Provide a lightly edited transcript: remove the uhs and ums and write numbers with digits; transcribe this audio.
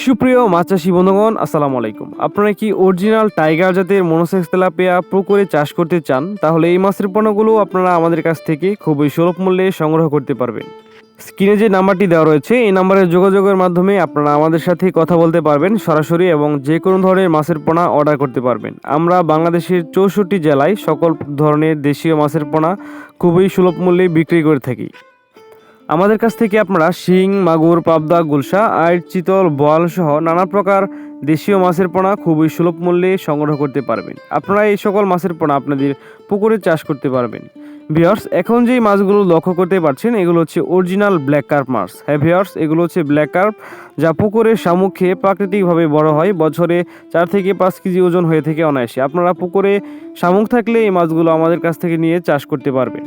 সুপ্রিয় মাছ চাষী বন্ধুগণ, আসসালামু আলাইকুম। আপনারা কি অরিজিনাল টাইগার জাতের মনোসেক্স তেলাপিয়া পুকুরে চাষ করতে চান? তাহলে এই মাছের পণ্যগুলো আপনারা আমাদের কাছ থেকে খুবই সুলভ মূল্যে সংগ্রহ করতে পারবেন। স্ক্রিনে যে নাম্বারটি দেওয়া রয়েছে এই নাম্বারে যোগাযোগের মাধ্যমে আপনারা আমাদের সাথে কথা বলতে পারবেন সরাসরি এবং যে কোনো ধরনের মাছের পোনা অর্ডার করতে পারবেন। আমরা বাংলাদেশের 64 জেলায় সকল ধরনের দেশীয় মাছের পোনা খুবই সুলভ মূল্যে বিক্রি করে থাকি। আমাদের কাছ থেকে আপনারা শিং, মাগুর, পাবদা, গুলশা, আইড়, চিতল, বোয়াল সহ নানা প্রকার দেশীয় মাছের পোনা খুবই সুলভ মূল্যে সংগ্রহ করতে পারবেন। আপনারা এই সকল মাছের পোনা আপনাদের পুকুরে চাষ করতে পারবেন। ভিউয়ার্স, এখন যেই মাছগুলো লক্ষ্য করতে পারছেন এগুলো হচ্ছে অরিজিনাল ব্ল্যাক কার্প মাছ। হ্যাঁ ভিউয়ার্স, এগুলো হচ্ছে ব্ল্যাক কার্প, যা পুকুরের শামুক খেয়ে প্রাকৃতিকভাবে বড় হয়। বছরে 4 থেকে 5 কেজি ওজন হয়ে থেকে অনায়াসে। আপনারা পুকুরে শামুক থাকলে এই মাছগুলো আমাদের কাছ থেকে নিয়ে চাষ করতে পারবেন।